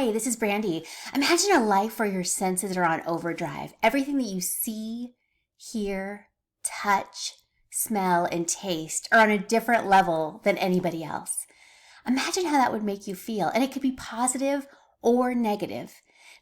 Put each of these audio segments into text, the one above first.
Hi, this is Brandy. Imagine a life where your senses are on overdrive. Everything that you see, hear, touch, smell, and taste are on a different level than anybody else. Imagine how that would make you feel, and it could be positive or negative.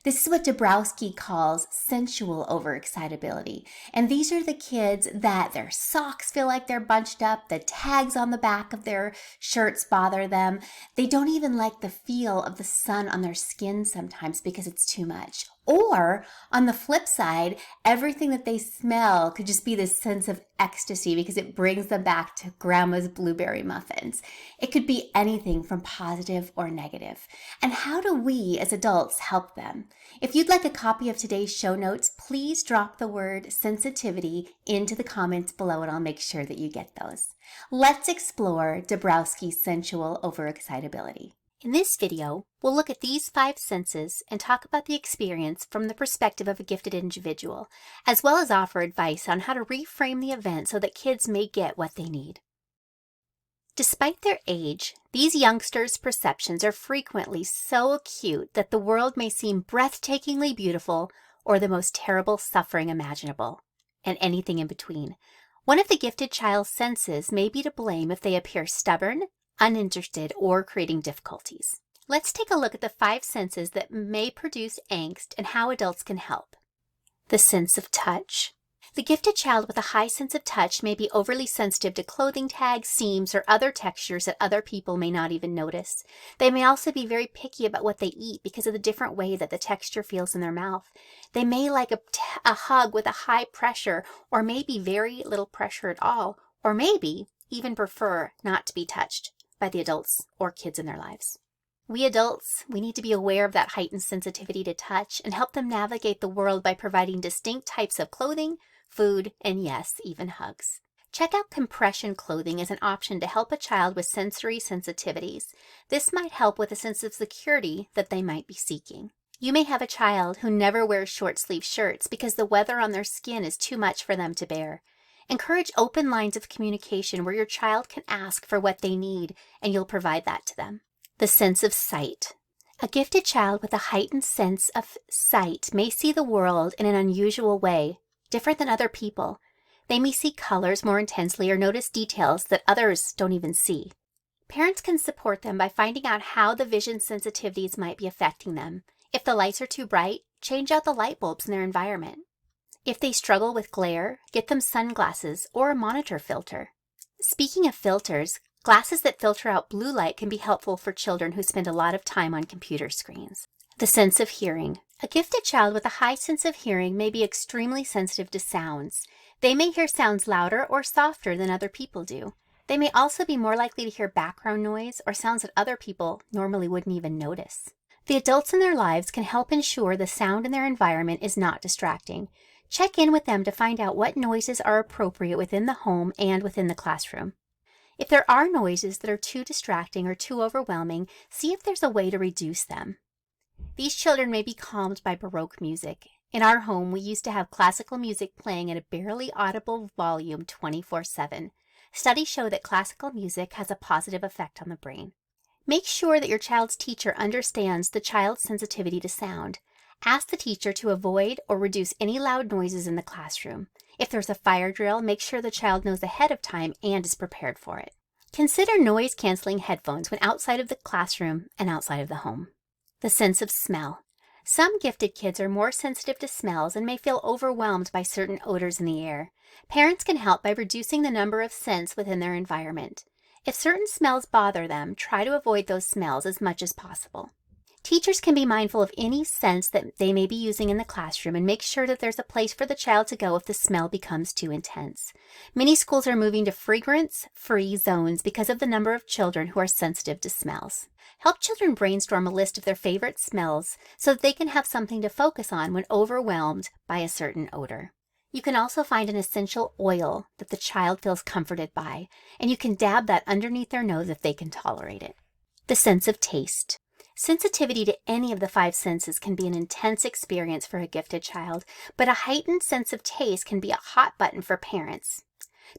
This is what Dabrowski calls sensual overexcitability. And these are the kids that their socks feel like they're bunched up, the tags on the back of their shirts bother them. They don't even like the feel of the sun on their skin sometimes because it's too much. Or on the flip side, everything that they smell could just be this sense of ecstasy because it brings them back to grandma's blueberry muffins. It could be anything from positive or negative. And how do we as adults help them? If you'd like a copy of today's show notes, please drop the word sensitivity into the comments below and I'll make sure that you get those. Let's explore Dabrowski's sensual overexcitability. In this video, we'll look at these 5 senses and talk about the experience from the perspective of a gifted individual, as well as offer advice on how to reframe the event so that kids may get what they need. Despite their age, these youngsters' perceptions are frequently so acute that the world may seem breathtakingly beautiful or the most terrible suffering imaginable, and anything in between. One of the gifted child's senses may be to blame if they appear stubborn, uninterested, or creating difficulties. Let's take a look at the 5 senses that may produce angst and how adults can help. The sense of touch. The gifted child with a high sense of touch may be overly sensitive to clothing tags, seams, or other textures that other people may not even notice. They may also be very picky about what they eat because of the different way that the texture feels in their mouth. They may like a hug with a high pressure, or maybe very little pressure at all, or maybe even prefer not to be touched by the adults or kids in their lives. We adults, we need to be aware of that heightened sensitivity to touch and help them navigate the world by providing distinct types of clothing, food, and yes, even hugs. Check out compression clothing as an option to help a child with sensory sensitivities. This might help with a sense of security that they might be seeking. You may have a child who never wears short-sleeve shirts because the weather on their skin is too much for them to bear. Encourage open lines of communication where your child can ask for what they need and you'll provide that to them. The sense of sight. A gifted child with a heightened sense of sight may see the world in an unusual way, different than other people. They may see colors more intensely or notice details that others don't even see. Parents can support them by finding out how the vision sensitivities might be affecting them. If the lights are too bright, change out the light bulbs in their environment. If they struggle with glare, get them sunglasses or a monitor filter. Speaking of filters, glasses that filter out blue light can be helpful for children who spend a lot of time on computer screens. The sense of hearing. A gifted child with a high sense of hearing may be extremely sensitive to sounds. They may hear sounds louder or softer than other people do. They may also be more likely to hear background noise or sounds that other people normally wouldn't even notice. The adults in their lives can help ensure the sound in their environment is not distracting. Check in with them to find out what noises are appropriate within the home and within the classroom. If there are noises that are too distracting or too overwhelming, see if there's a way to reduce them. These children may be calmed by Baroque music. In our home, we used to have classical music playing at a barely audible volume 24/7. Studies show that classical music has a positive effect on the brain. Make sure that your child's teacher understands the child's sensitivity to sound. Ask the teacher to avoid or reduce any loud noises in the classroom. If there's a fire drill, make sure the child knows ahead of time and is prepared for it. Consider noise-canceling headphones when outside of the classroom and outside of the home. The sense of smell. Some gifted kids are more sensitive to smells and may feel overwhelmed by certain odors in the air. Parents can help by reducing the number of scents within their environment. If certain smells bother them, try to avoid those smells as much as possible. Teachers can be mindful of any scents that they may be using in the classroom and make sure that there's a place for the child to go if the smell becomes too intense. Many schools are moving to fragrance-free zones because of the number of children who are sensitive to smells. Help children brainstorm a list of their favorite smells so that they can have something to focus on when overwhelmed by a certain odor. You can also find an essential oil that the child feels comforted by, and you can dab that underneath their nose if they can tolerate it. The sense of taste. Sensitivity to any of the 5 senses can be an intense experience for a gifted child, but a heightened sense of taste can be a hot button for parents.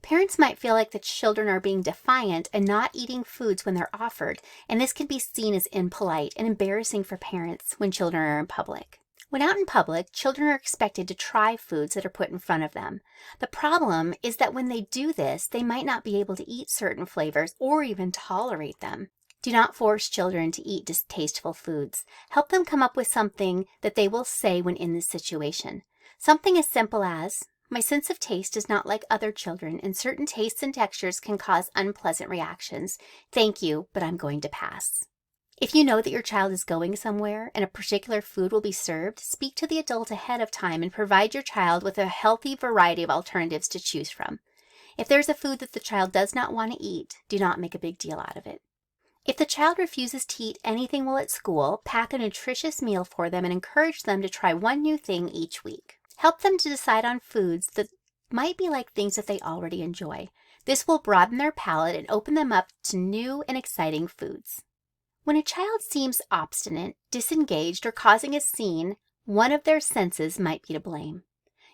Parents might feel like the children are being defiant and not eating foods when they're offered, and this can be seen as impolite and embarrassing for parents when children are in public. When out in public, children are expected to try foods that are put in front of them. The problem is that when they do this, they might not be able to eat certain flavors or even tolerate them. Do not force children to eat distasteful foods. Help them come up with something that they will say when in this situation. Something as simple as, "My sense of taste is not like other children, and certain tastes and textures can cause unpleasant reactions. Thank you, but I'm going to pass." If you know that your child is going somewhere and a particular food will be served, speak to the adult ahead of time and provide your child with a healthy variety of alternatives to choose from. If there's a food that the child does not want to eat, do not make a big deal out of it. If the child refuses to eat anything while at school, pack a nutritious meal for them and encourage them to try one new thing each week. Help them to decide on foods that might be like things that they already enjoy. This will broaden their palate and open them up to new and exciting foods. When a child seems obstinate, disengaged, or causing a scene, one of their senses might be to blame.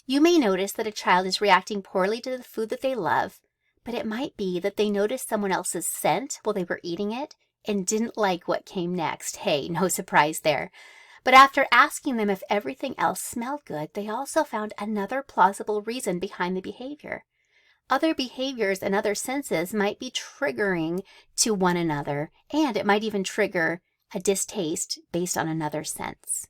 You may notice that a child is reacting poorly to the food that they love, but it might be that they noticed someone else's scent while they were eating it and didn't like what came next. Hey, no surprise there. But after asking them if everything else smelled good, they also found another plausible reason behind the behavior. Other behaviors and other senses might be triggering to one another, and it might even trigger a distaste based on another sense.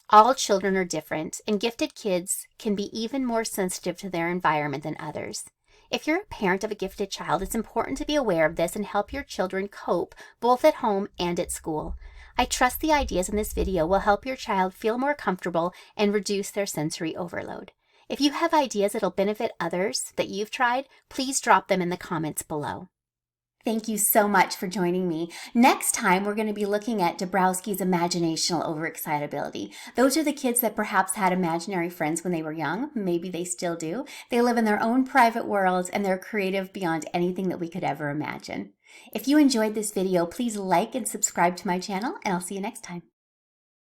All children are different, and gifted kids can be even more sensitive to their environment than others. If you're a parent of a gifted child, it's important to be aware of this and help your children cope both at home and at school. I trust the ideas in this video will help your child feel more comfortable and reduce their sensory overload. If you have ideas that'll benefit others that you've tried, please drop them in the comments below. Thank you so much for joining me. Next time, we're going to be looking at Dabrowski's imaginational overexcitability. Those are the kids that perhaps had imaginary friends when they were young. Maybe they still do. They live in their own private worlds and they're creative beyond anything that we could ever imagine. If you enjoyed this video, please like and subscribe to my channel, and I'll see you next time.